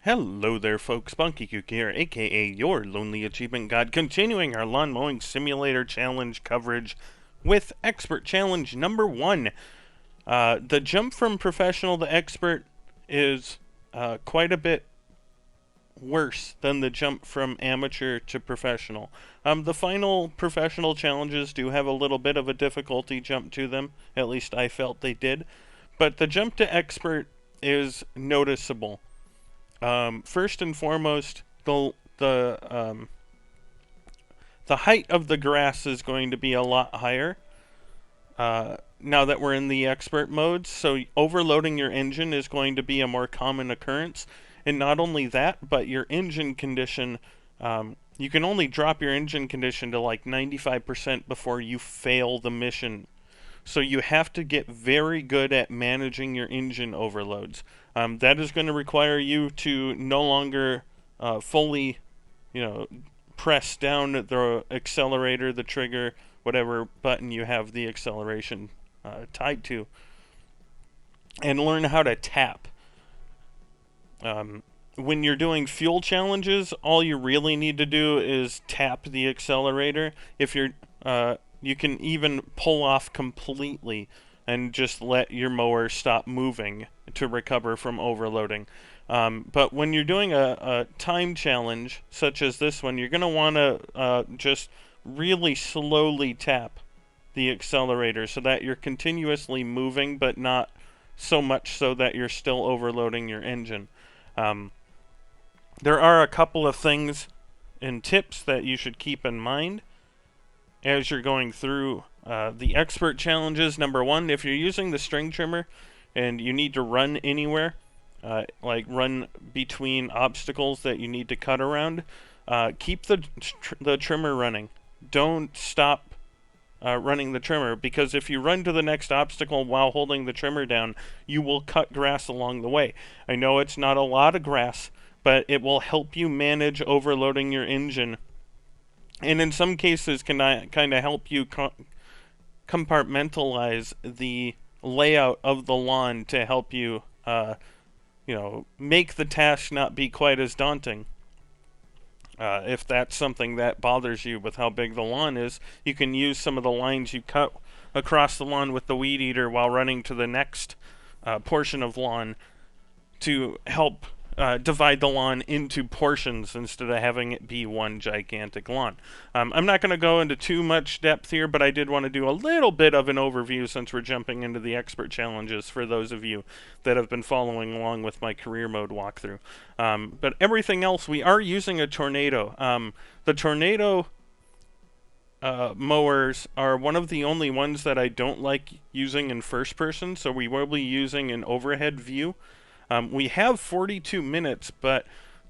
Hello there folks, Bonkekook here, aka your Lonely Achievement God, continuing our Lawn Mowing Simulator Challenge coverage with Expert Challenge number 1. The jump from professional to expert is quite a bit worse than the jump from amateur to professional. The final professional challenges do have a little bit of a difficulty jump to them, at least I felt they did, but the jump to expert is noticeable. First and foremost, the height of the grass is going to be a lot higher now that we're in the expert mode, so overloading your engine is going to be a more common occurrence. And not only that, but your engine condition, you can only drop your engine condition to like 95% before you fail the mission. So you have to get very good at managing your engine overloads. That is going to require you to no longer fully, press down the accelerator, the trigger, whatever button you have the acceleration tied to, and learn how to tap. When you're doing fuel challenges, all you really need to do is tap the accelerator. If you're you can even pull off completely and just let your mower stop moving to recover from overloading. But when you're doing a time challenge such as this one, you're going to want to just really slowly tap the accelerator so that you're continuously moving, but not so much so that you're still overloading your engine. There are a couple of things and tips that you should keep in mind as you're going through the expert challenges. Number 1, if you're using the string trimmer and you need to run anywhere, like run between obstacles that you need to cut around, keep the trimmer running. Don't stop running the trimmer, because if you run to the next obstacle while holding the trimmer down, you will cut grass along the way. I know it's not a lot of grass, but it will help you manage overloading your engine, and in some cases can kind of help you compartmentalize the layout of the lawn to help you, make the task not be quite as daunting. If that's something that bothers you with how big the lawn is, you can use some of the lines you cut across the lawn with the weed eater while running to the next portion of lawn to help divide the lawn into portions instead of having it be one gigantic lawn. I'm not going to go into too much depth here, but I did want to do a little bit of an overview since we're jumping into the expert challenges for those of you that have been following along with my career mode walkthrough. But everything else, we are using a tornado. The tornado mowers are one of the only ones that I don't like using in first person, so we will be using an overhead view. We have 42 minutes, but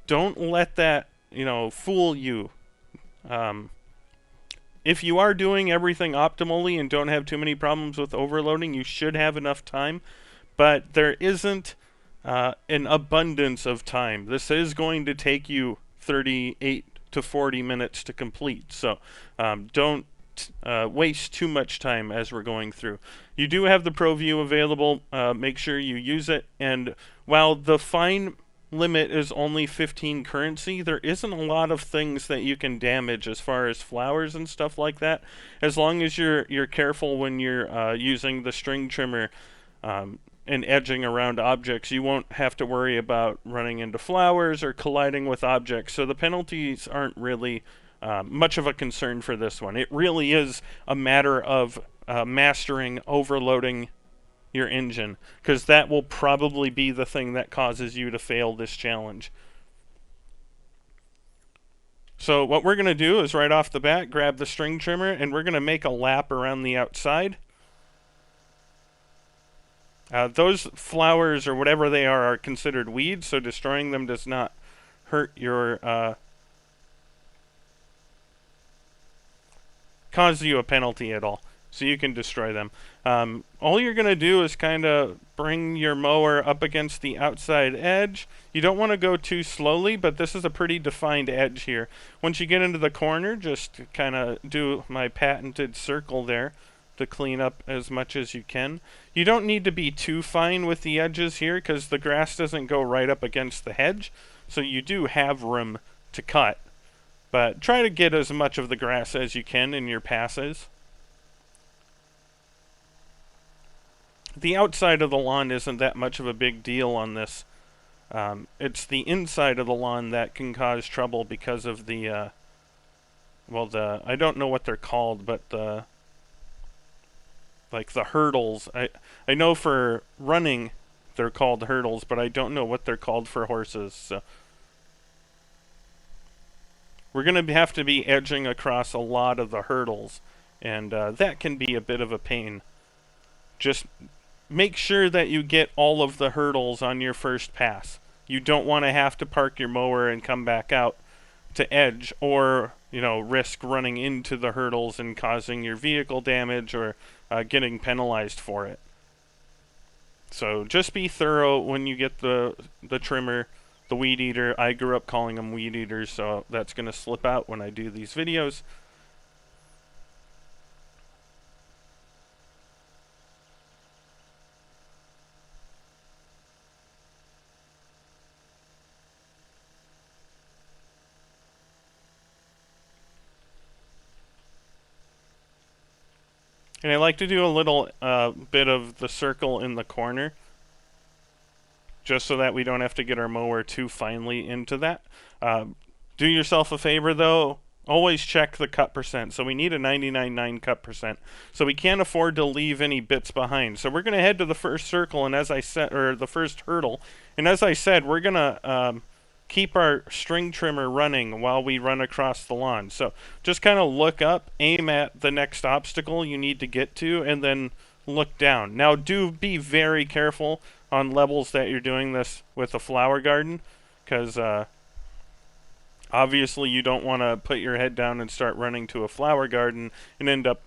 don't let that, fool you. If you are doing everything optimally and don't have too many problems with overloading, you should have enough time, but there isn't an abundance of time. This is going to take you 38 to 40 minutes to complete, so don't waste too much time as we're going through. You do have the Pro View available. Make sure you use it, and while the fine limit is only 15 currency, there isn't a lot of things that you can damage as far as flowers and stuff like that. As long as you're careful when you're using the string trimmer and edging around objects, you won't have to worry about running into flowers or colliding with objects, so the penalties aren't really much of a concern for this one. It really is a matter of mastering overloading your engine, because that will probably be the thing that causes you to fail this challenge. So what we're going to do is right off the bat grab the string trimmer and we're going to make a lap around the outside. Those flowers or whatever they are considered weeds, so destroying them does not hurt your cause you a penalty at all, so you can destroy them. All you're going to do is kind of bring your mower up against the outside edge. You don't want to go too slowly, but this is a pretty defined edge here. Once you get into the corner, just kind of do my patented circle there to clean up as much as you can. You don't need to be too fine with the edges here because the grass doesn't go right up against the hedge, so you do have room to cut. But try to get as much of the grass as you can in your passes. The outside of the lawn isn't that much of a big deal on this. It's the inside of the lawn that can cause trouble because of the, I don't know what they're called, but like the hurdles. I know for running they're called hurdles, but I don't know what they're called for horses. So we're going to have to be edging across a lot of the hurdles, and that can be a bit of a pain. Just make sure that you get all of the hurdles on your first pass. You don't want to have to park your mower and come back out to edge, or risk running into the hurdles and causing your vehicle damage or getting penalized for it. So just be thorough when you get the trimmer, the weed eater. I grew up calling them weed eaters, so that's going to slip out when I do these videos. And I like to do a little bit of the circle in the corner, just so that we don't have to get our mower too finely into that. Do yourself a favor though, always check the cut percent. So we need a 99.9 cut percent. So we can't afford to leave any bits behind. So we're going to head to the first circle, and as I said, or the first hurdle, and as I said, we're going to keep our string trimmer running while we run across the lawn. So just kind of look up, aim at the next obstacle you need to get to, and then look down. Now do be very careful on levels that you're doing this with a flower garden, because obviously you don't want to put your head down and start running to a flower garden and end up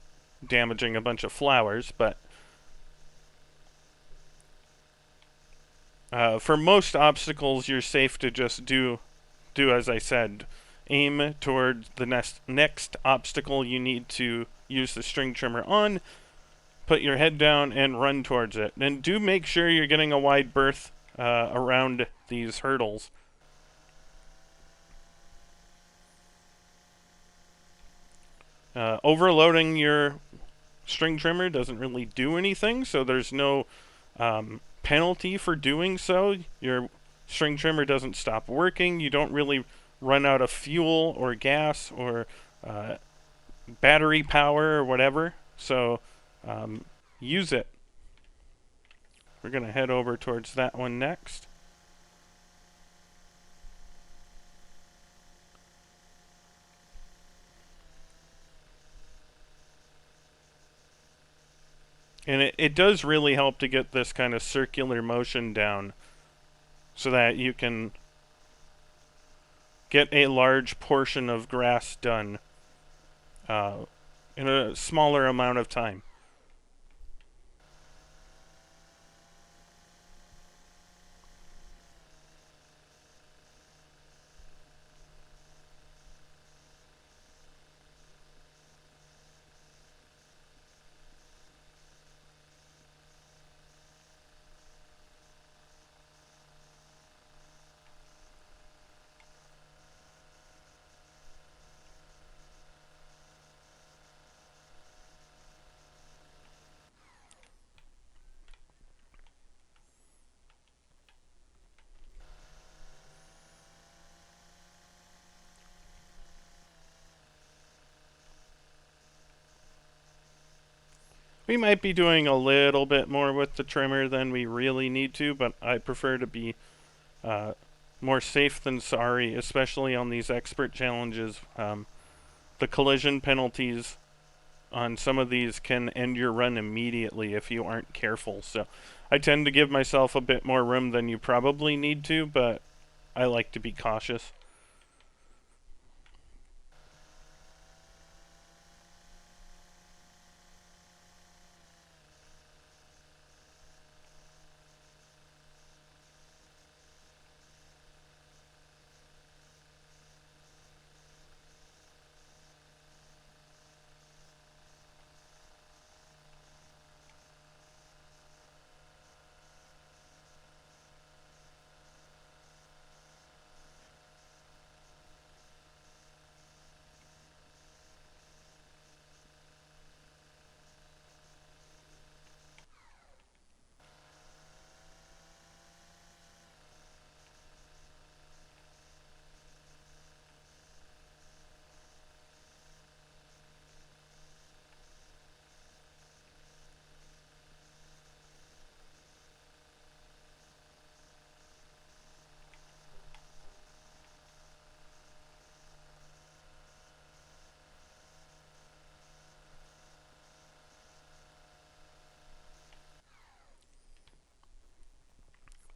damaging a bunch of flowers. But for most obstacles, you're safe to just do as I said. Aim toward the next obstacle you need to use the string trimmer on, put your head down, and run towards it. And do make sure you're getting a wide berth around these hurdles. Overloading your string trimmer doesn't really do anything, so there's no penalty for doing so. Your string trimmer doesn't stop working. You don't really run out of fuel or gas or battery power or whatever. So use it. We're going to head over towards that one next. And it does really help to get this kind of circular motion down so that you can get a large portion of grass done in a smaller amount of time. We might be doing a little bit more with the trimmer than we really need to, but I prefer to be more safe than sorry, especially on these expert challenges. The collision penalties on some of these can end your run immediately if you aren't careful. So I tend to give myself a bit more room than you probably need to, but I like to be cautious.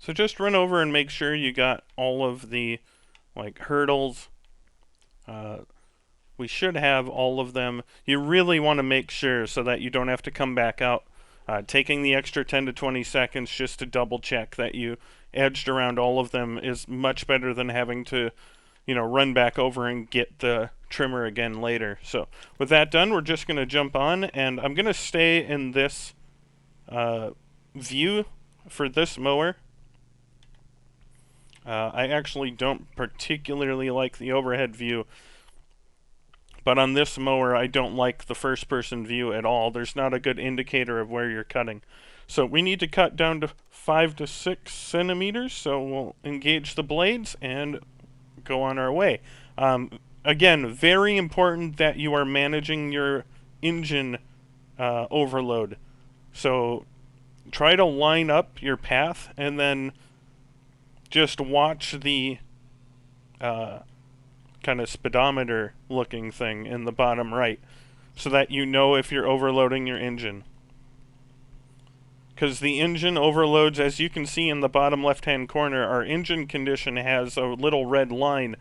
So just run over and make sure you got all of the like hurdles. We should have all of them. You really want to make sure so that you don't have to come back out. Taking the extra 10 to 20 seconds just to double check that you edged around all of them is much better than having to, run back over and get the trimmer again later. So with that done, we're just going to jump on, and I'm going to stay in this view for this mower. I actually don't particularly like the overhead view, but on this mower I don't like the first person view at all. There's not a good indicator of where you're cutting. So we need to cut down to 5 to 6 centimeters, so we'll engage the blades and go on our way. Again, very important that you are managing your engine overload. So try to line up your path and then just watch the kind of speedometer looking thing in the bottom right so that you know if you're overloading your engine. Because the engine overloads, as you can see in the bottom left hand corner, our engine condition has a little red line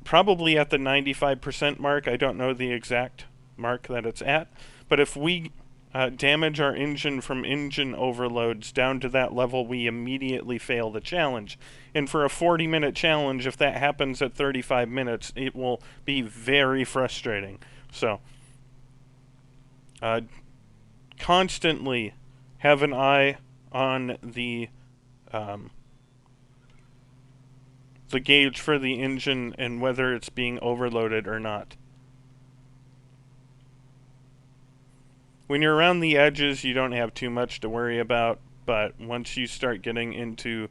probably at the 95% mark. I don't know the exact mark that it's at, but if we damage our engine from engine overloads down to that level, we immediately fail the challenge. And for a 40-minute challenge, if that happens at 35 minutes, it will be very frustrating. So constantly have an eye on the gauge for the engine and whether it's being overloaded or not. When you're around the edges, you don't have too much to worry about, but once you start getting into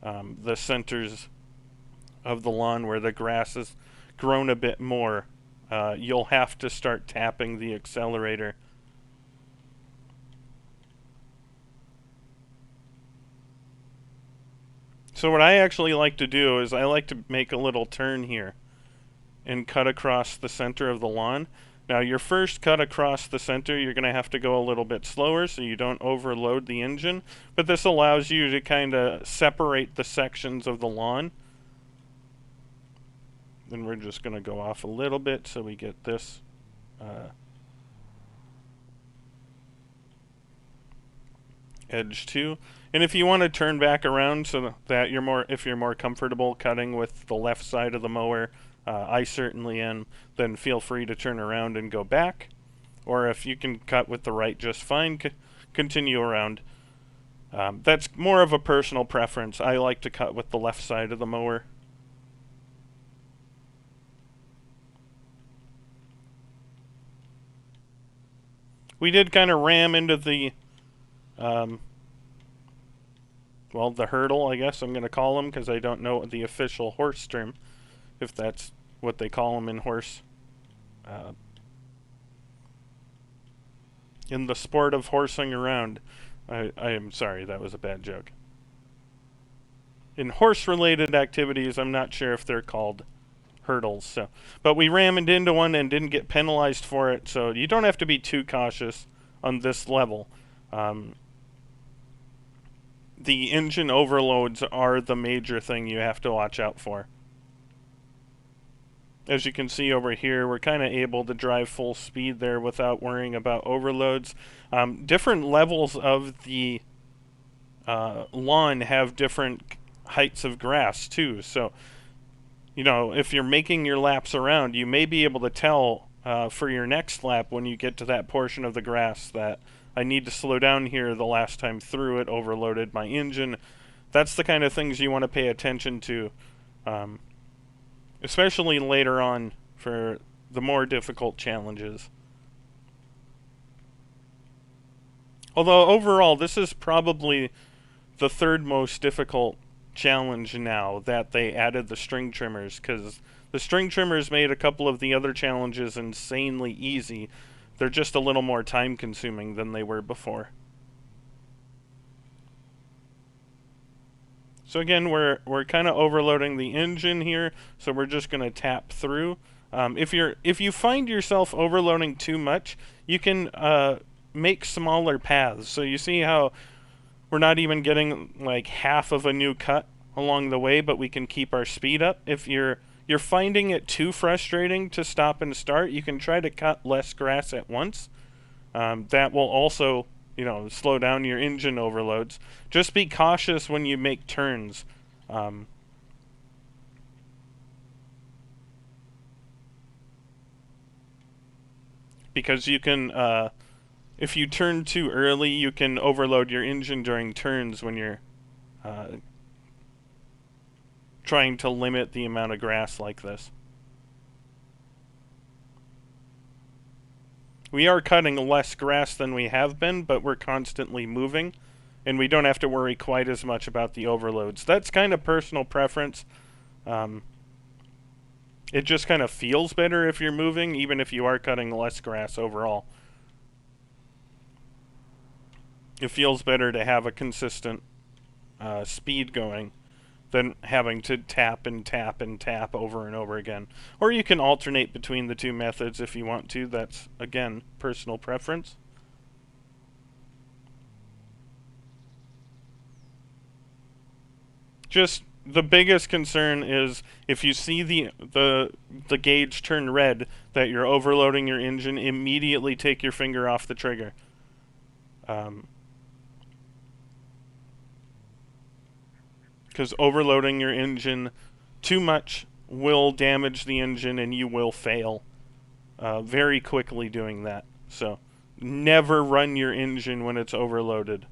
the centers of the lawn where the grass has grown a bit more, you'll have to start tapping the accelerator. So what I actually like to do is I like to make a little turn here and cut across the center of the lawn. Now your first cut across the center, you're going to have to go a little bit slower so you don't overload the engine, but this allows you to kind of separate the sections of the lawn. Then we're just going to go off a little bit so we get this edge too. And if you want to turn back around so that if you're more comfortable cutting with the left side of the mower, I certainly am, then feel free to turn around and go back. Or if you can cut with the right just fine, continue around. That's more of a personal preference. I like to cut with the left side of the mower. We did kind of ram into the the hurdle, I guess I'm going to call them, because I don't know the official horse term, if that's what they call them in horse. In the sport of horsing around. I am sorry, that was a bad joke. In horse-related activities, I'm not sure if they're called hurdles. So, but we rammed into one and didn't get penalized for it, so you don't have to be too cautious on this level. The engine overloads are the major thing you have to watch out for. As you can see over here, we're kind of able to drive full speed there without worrying about overloads. Different levels of the lawn have different heights of grass too. So, if you're making your laps around, you may be able to tell for your next lap when you get to that portion of the grass that I need to slow down here. The last time through it overloaded my engine. That's the kind of things you want to pay attention to, especially later on for the more difficult challenges. Although overall, this is probably the third most difficult challenge now that they added the string trimmers, because the string trimmers made a couple of the other challenges insanely easy. They're just a little more time consuming than they were before. So again, we're kind of overloading the engine here, so we're just going to tap through. If you find yourself overloading too much, you can make smaller paths. So you see how We're not even getting like half of a new cut along the way, but we can keep our speed up. If you're finding it too frustrating to stop and start, you can try to cut less grass at once. That will also, slow down your engine overloads. Just be cautious when you make turns. Because you can, if you turn too early, you can overload your engine during turns when you're uh, trying to limit the amount of grass like this. We are cutting less grass than we have been, but we're constantly moving, and we don't have to worry quite as much about the overloads. That's kind of personal preference. It just kind of feels better if you're moving, even if you are cutting less grass overall. It feels better to have a consistent speed going than having to tap and tap and tap over and over again. Or you can alternate between the two methods if you want to. That's, again, personal preference. Just the biggest concern is if you see the gauge turn red that you're overloading your engine, immediately take your finger off the trigger. Because overloading your engine too much will damage the engine and you will fail very quickly doing that. So never run your engine when it's overloaded.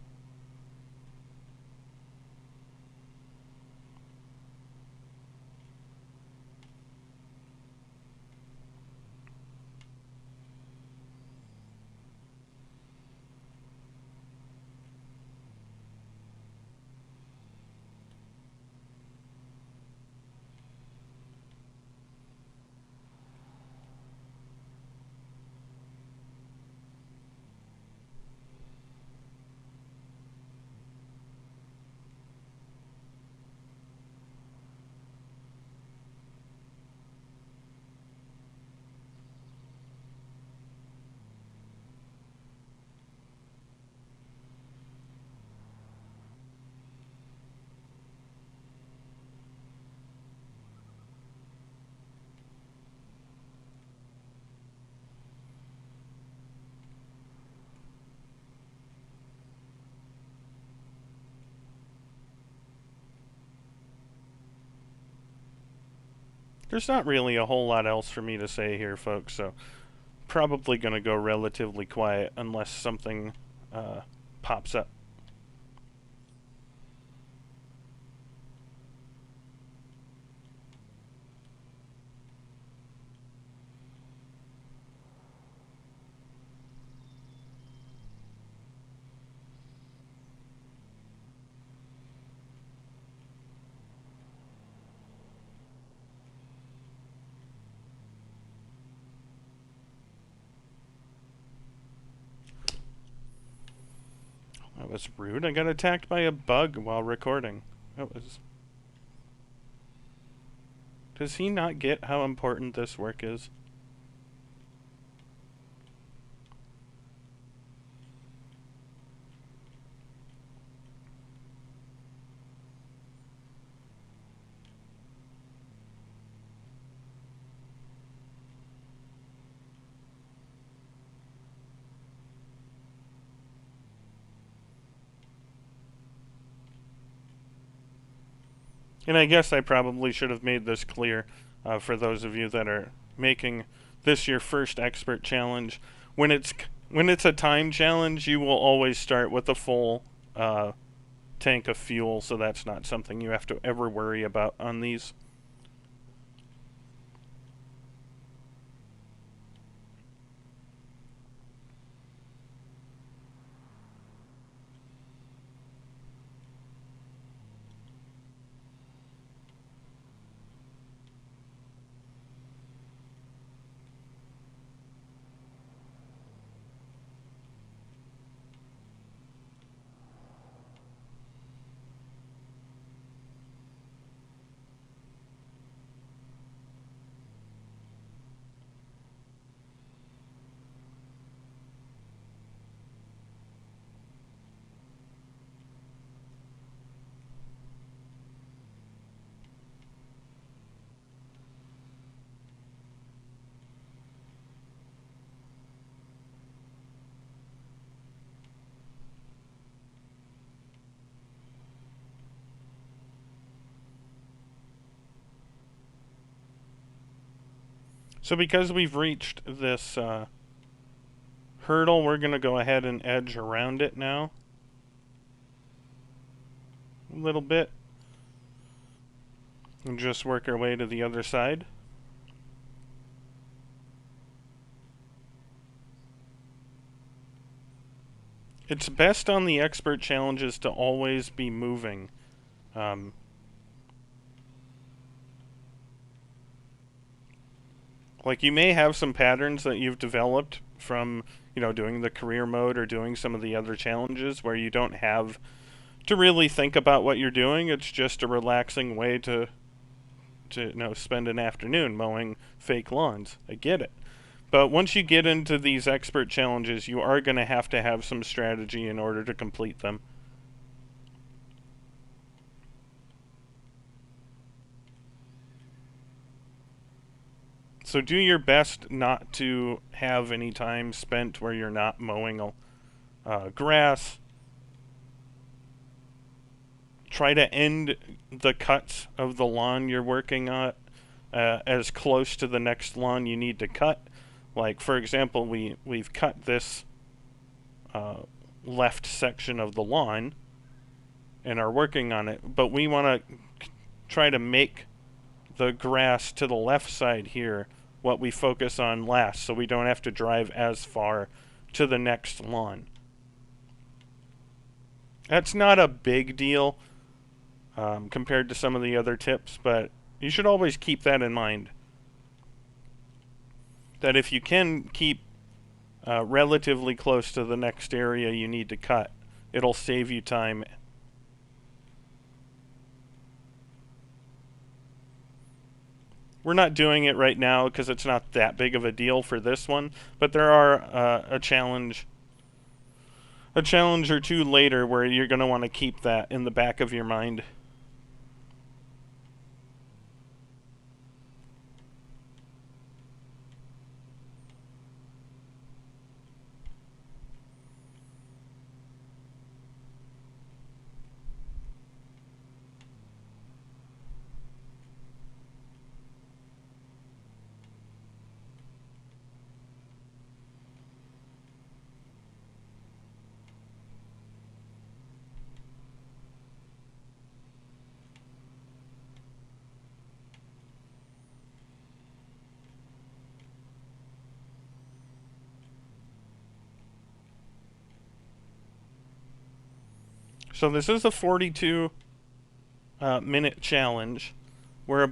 There's not really a whole lot else for me to say here, folks, so probably going to go relatively quiet unless something pops up. That was rude. I got attacked by a bug while recording. That was... Does he not get how important this work is? And I guess I probably should have made this clear for those of you that are making this your first expert challenge. When it's a time challenge, you will always start with a full tank of fuel, so that's not something you have to ever worry about on these. So because we've reached this hurdle, we're going to go ahead and edge around it now. A little bit. And just work our way to the other side. It's best on the expert challenges to always be moving. Like, you may have some patterns that you've developed from, doing the career mode or doing some of the other challenges where you don't have to really think about what you're doing. It's just a relaxing way to spend an afternoon mowing fake lawns. I get it. But once you get into these expert challenges, you are going to have some strategy in order to complete them. So do your best not to have any time spent where you're not mowing grass. Try to end the cuts of the lawn you're working on as close to the next lawn you need to cut. Like, for example, we've cut this left section of the lawn and are working on it, but we want to try to make the grass to the left side here what we focus on last, so we don't have to drive as far to the next lawn. That's not a big deal compared to some of the other tips, but you should always keep that in mind. That if you can keep relatively close to the next area you need to cut, it'll save you time. We're not doing it right now because it's not that big of a deal for this one, but there are a challenge or two later where you're going to want to keep that in the back of your mind. So this is a 42 minute challenge. We're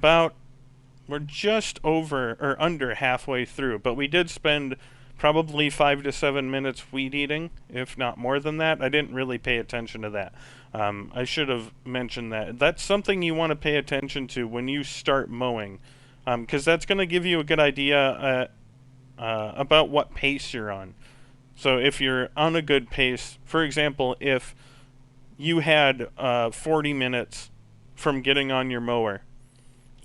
just over or under halfway through, but we did spend probably 5 to 7 minutes weed eating, if not more than that. I didn't really pay attention to that. I should have mentioned that. That's something you want to pay attention to when you start mowing, because that's going to give you a good idea about what pace you're on. So if you're on a good pace, for example, if you had 40 minutes from getting on your mower,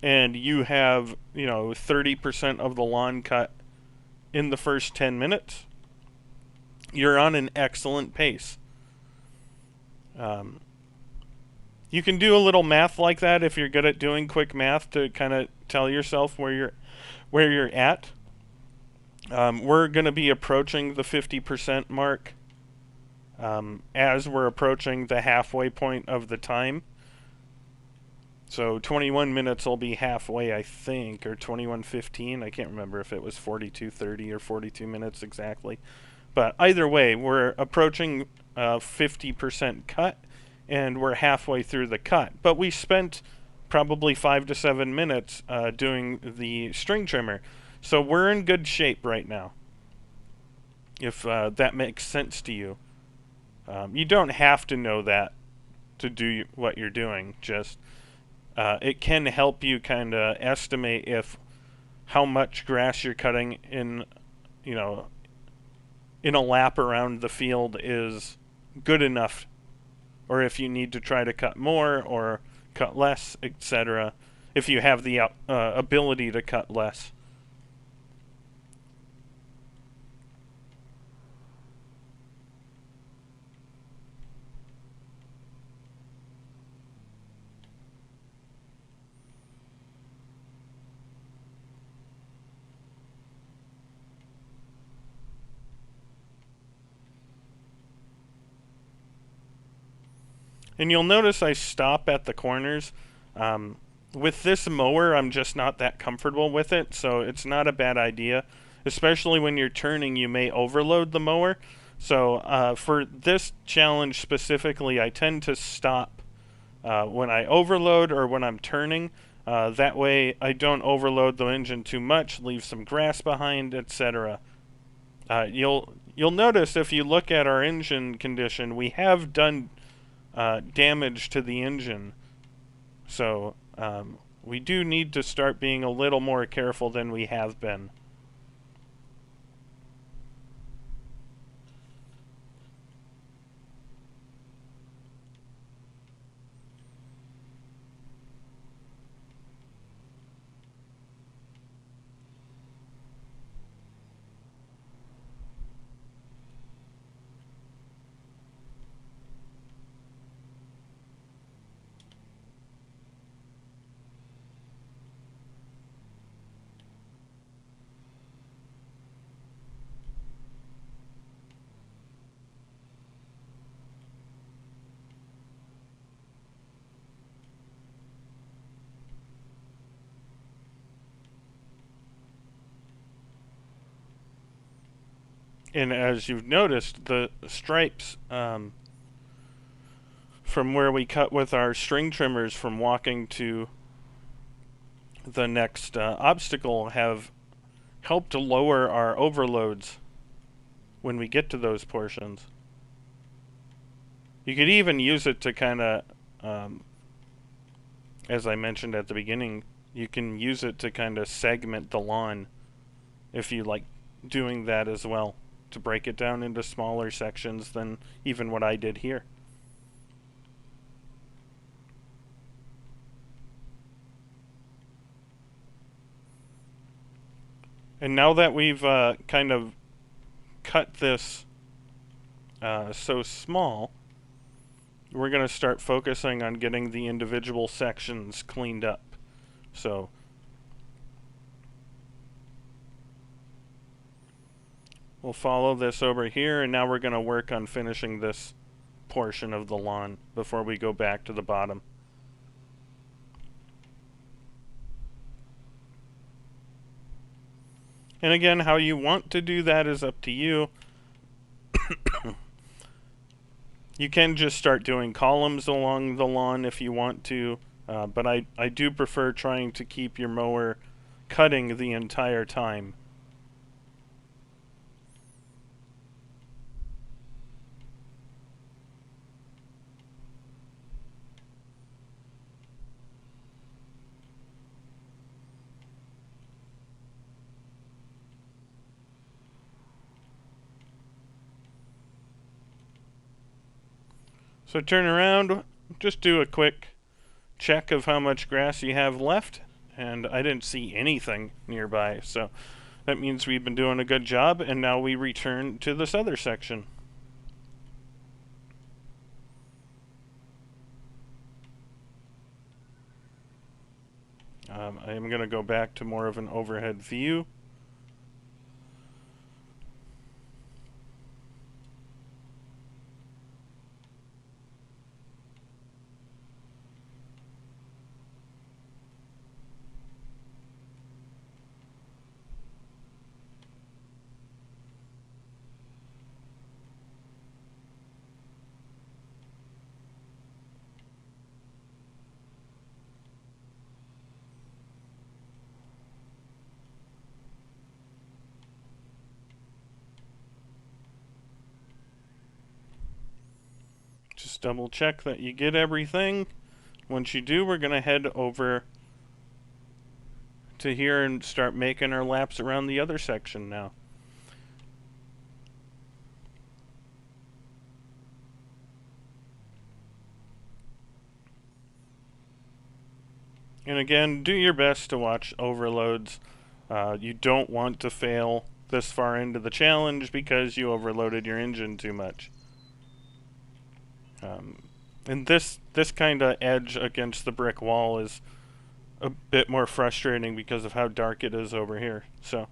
and you have 30% of the lawn cut in the first 10 minutes, you're on an excellent pace. You can do a little math like that if you're good at doing quick math to kind of tell yourself where you're at. We're going to be approaching the 50% mark as we're approaching the halfway point of the time. So 21 minutes will be halfway, I think, or 21:15. I can't remember if it was 42:30 or 42 minutes exactly. But either way, we're approaching 50% cut, and we're halfway through the cut. But we spent probably 5 to 7 minutes doing the string trimmer. So we're in good shape right now, if that makes sense to you. You don't have to know that to do what you're doing. Just it can help you kind of estimate how much grass you're cutting in a lap around the field is good enough, or if you need to try to cut more or cut less, etc. If you have the ability to cut less. And you'll notice I stop at the corners. With this mower, I'm just not that comfortable with it, so it's not a bad idea. Especially when you're turning, you may overload the mower. So for this challenge specifically, I tend to stop when I overload or when I'm turning. That way I don't overload the engine too much, leave some grass behind, etc. You'll notice if you look at our engine condition, we have done damage to the engine. So we do need to start being a little more careful than we have been. And as you've noticed, the stripes from where we cut with our string trimmers from walking to the next obstacle have helped to lower our overloads when we get to those portions. You could even use it to kind of, as I mentioned at the beginning, you can use it to kind of segment the lawn if you like doing that as well, to break it down into smaller sections than even what I did here. And now that we've kind of cut this so small, we're going to start focusing on getting the individual sections cleaned up. So we'll follow this over here, and now we're going to work on finishing this portion of the lawn before we go back to the bottom. And again, how you want to do that is up to you. You can just start doing columns along the lawn if you want to, but I do prefer trying to keep your mower cutting the entire time. So turn around, just do a quick check of how much grass you have left, and I didn't see anything nearby, so that means we've been doing a good job, and now we return to this other section. I am going to go back to more of an overhead view. Just double check that you get everything. Once you do, we're going to head over to here and start making our laps around the other section now. And again, do your best to watch overloads. You don't want to fail this far into the challenge because you overloaded your engine too much. And this kind of edge against the brick wall is a bit more frustrating because of how dark it is over here. So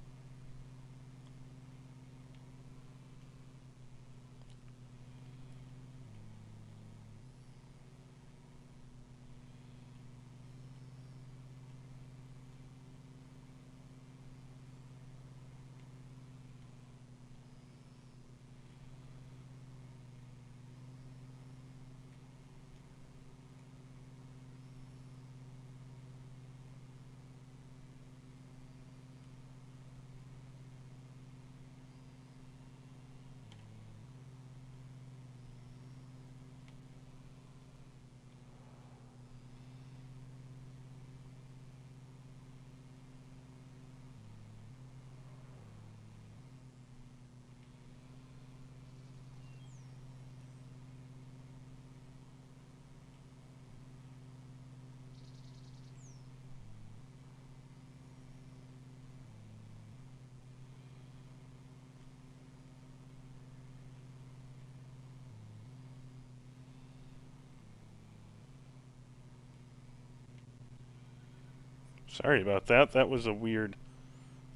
Sorry about that. That was a weird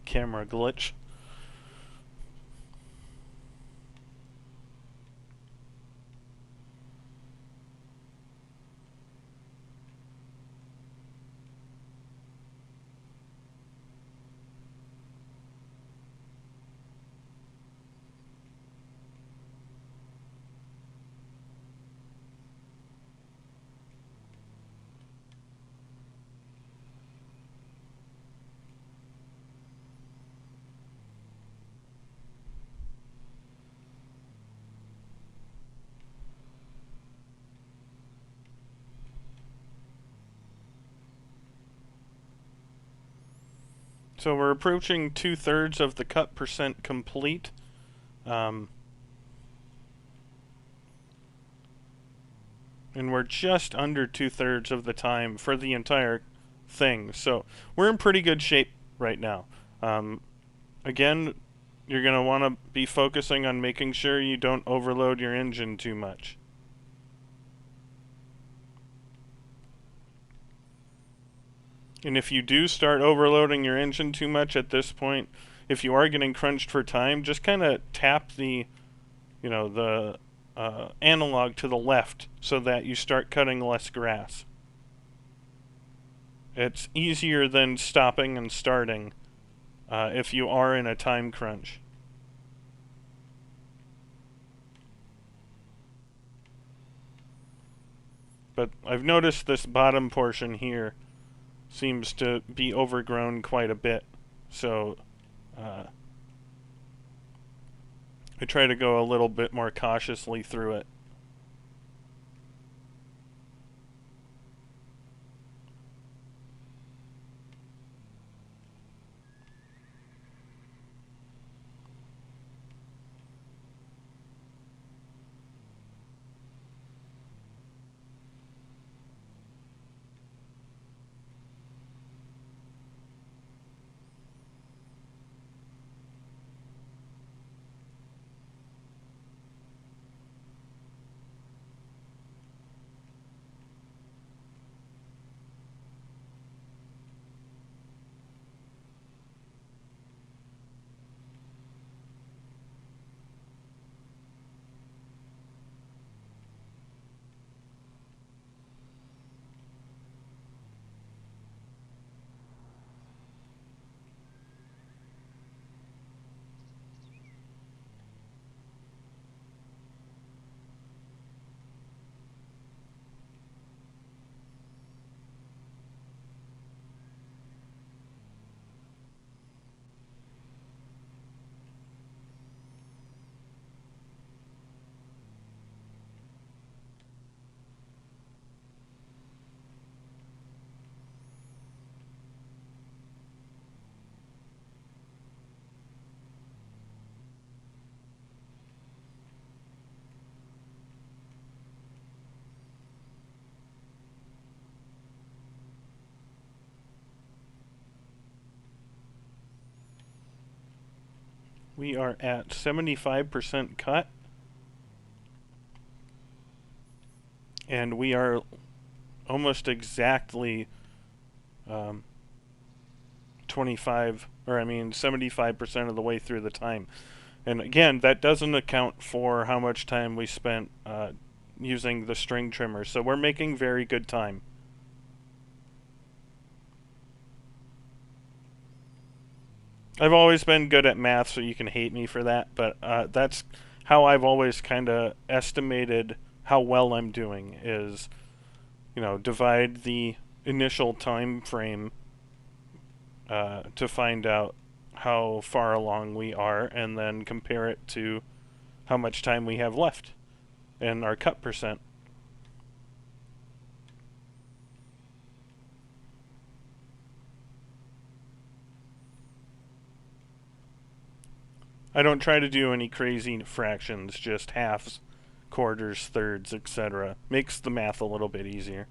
camera glitch. So we're approaching 2/3 of the cut percent complete. And we're just under 2/3 of the time for the entire thing. So we're in pretty good shape right now. Again, you're going to want to be focusing on making sure you don't overload your engine too much. And if you do start overloading your engine too much at this point, if you are getting crunched for time, just kind of tap the, the analog to the left so that you start cutting less grass. It's easier than stopping and starting if you are in a time crunch. But I've noticed this bottom portion here seems to be overgrown quite a bit, so I try to go a little bit more cautiously through it. We are at 75% cut, and we are almost exactly 75% of the way through the time. And again, that doesn't account for how much time we spent using the string trimmer, so we're making very good time. I've always been good at math, so you can hate me for that, but that's how I've always kind of estimated how well I'm doing is, divide the initial time frame to find out how far along we are, and then compare it to how much time we have left and our cut percent. I don't try to do any crazy fractions, just halves, quarters, thirds, etc. Makes the math a little bit easier.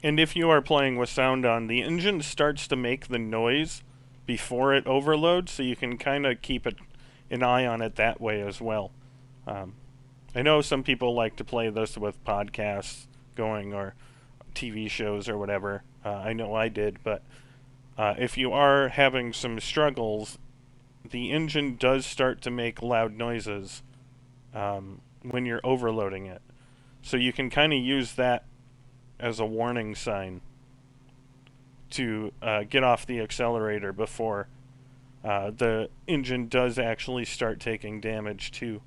And if you are playing with sound on, the engine starts to make the noise before it overloads, so you can kind of keep an eye on it that way as well. I know some people like to play this with podcasts going or TV shows or whatever. I know I did, but if you are having some struggles, the engine does start to make loud noises when you're overloading it. So you can kind of use that as a warning sign to get off the accelerator before the engine does actually start taking damage too.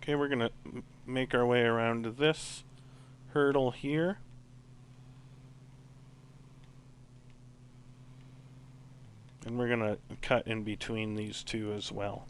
Okay, we're going to make our way around to this hurdle here. And we're going to cut in between these two as well.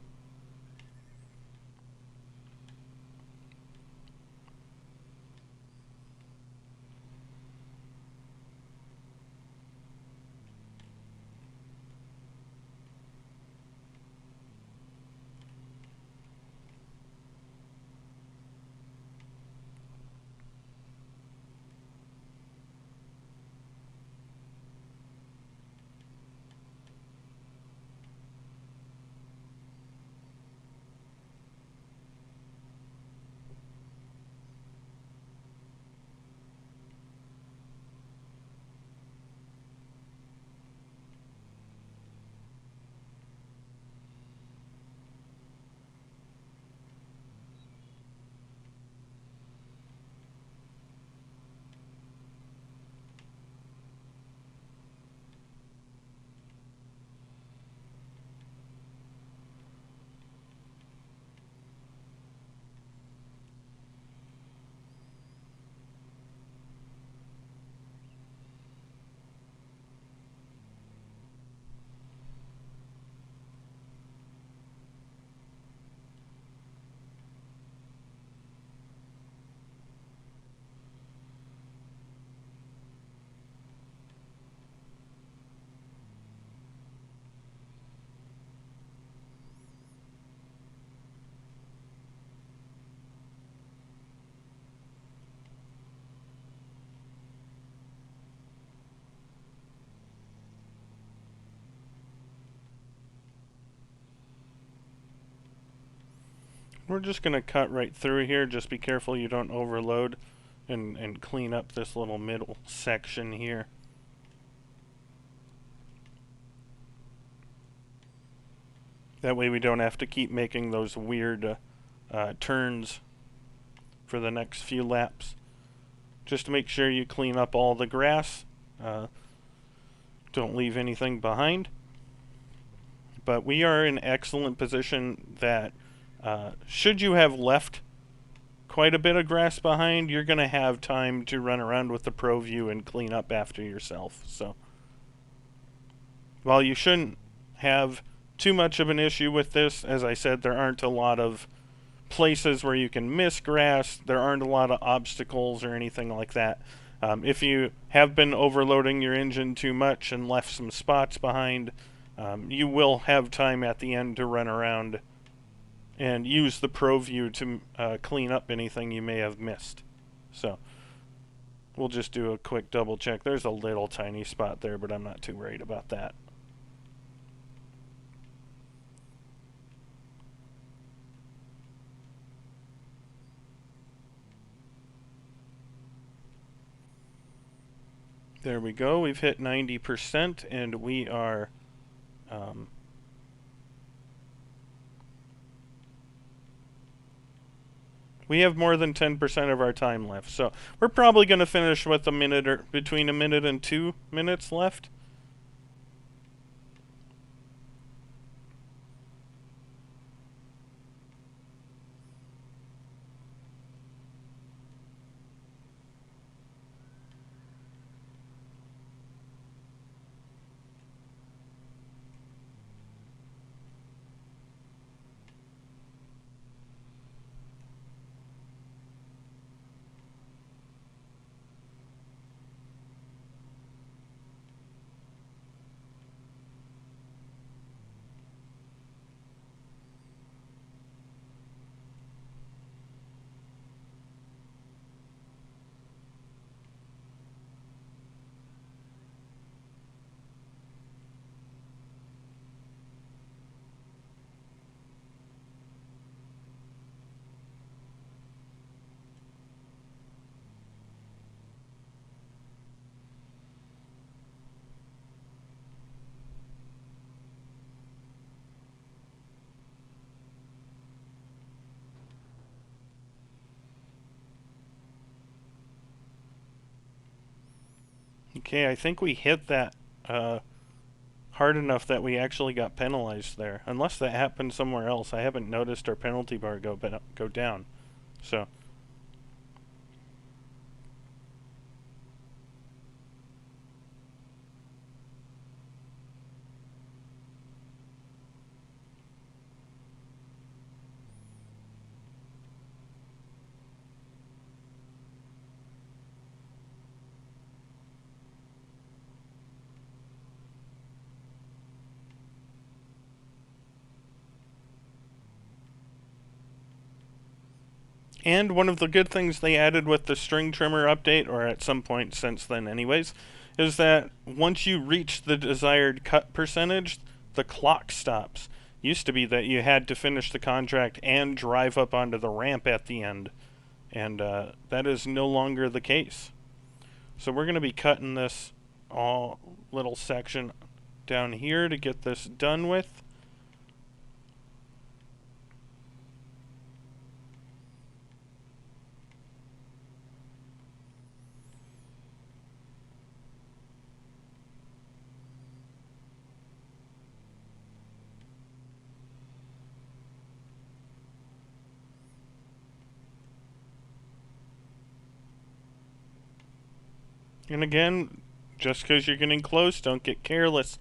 We're just going to cut right through here. Just be careful you don't overload and clean up this little middle section here. That way we don't have to keep making those weird turns for the next few laps. Just to make sure you clean up all the grass. Don't leave anything behind. But we are in excellent position that should you have left quite a bit of grass behind, you're going to have time to run around with the Pro View and clean up after yourself. So while you shouldn't have too much of an issue with this, as I said, there aren't a lot of places where you can miss grass. There aren't a lot of obstacles or anything like that. If you have been overloading your engine too much and left some spots behind, you will have time at the end to run around and use the Pro View to clean up anything you may have missed. So we'll just do a quick double check. There's a little tiny spot there, but I'm not too worried about that. There we go. We've hit 90% and we are we have more than 10% of our time left. So we're probably going to finish with a minute or between a minute and 2 minutes left. Okay, I think we hit that hard enough that we actually got penalized there. Unless that happened somewhere else. I haven't noticed our penalty bar go down. So... And one of the good things they added with the string trimmer update, or at some point since then anyways, is that once you reach the desired cut percentage, the clock stops. Used to be that you had to finish the contract and drive up onto the ramp at the end, and that is no longer the case. So we're going to be cutting this all little section down here to get this done with. And again, just because you're getting close, don't get careless.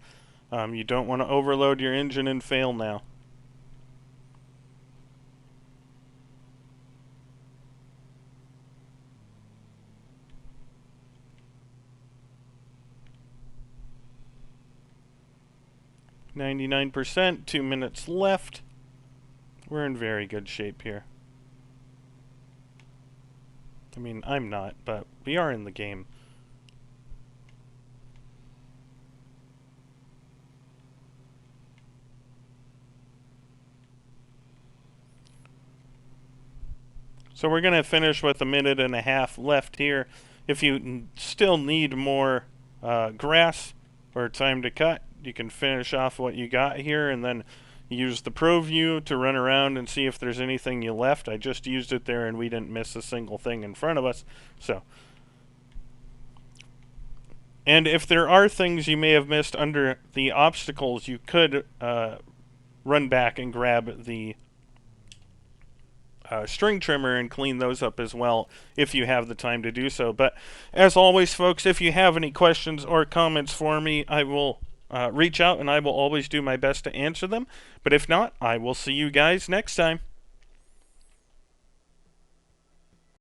You don't want to overload your engine and fail now. %, 2 minutes left. We're in very good shape here. I mean, I'm not, but we are in the game. So we're going to finish with 1.5 minutes left here. If you still need more grass or time to cut, you can finish off what you got here and then use the Pro View to run around and see if there's anything you left. I just used it there and we didn't miss a single thing in front of us. So, and if there are things you may have missed under the obstacles, you could run back and grab the string trimmer and clean those up as well if you have the time to do so. But as always, folks, if you have any questions or comments for me, I will reach out and I will always do my best to answer them. But if not, I will see you guys next time.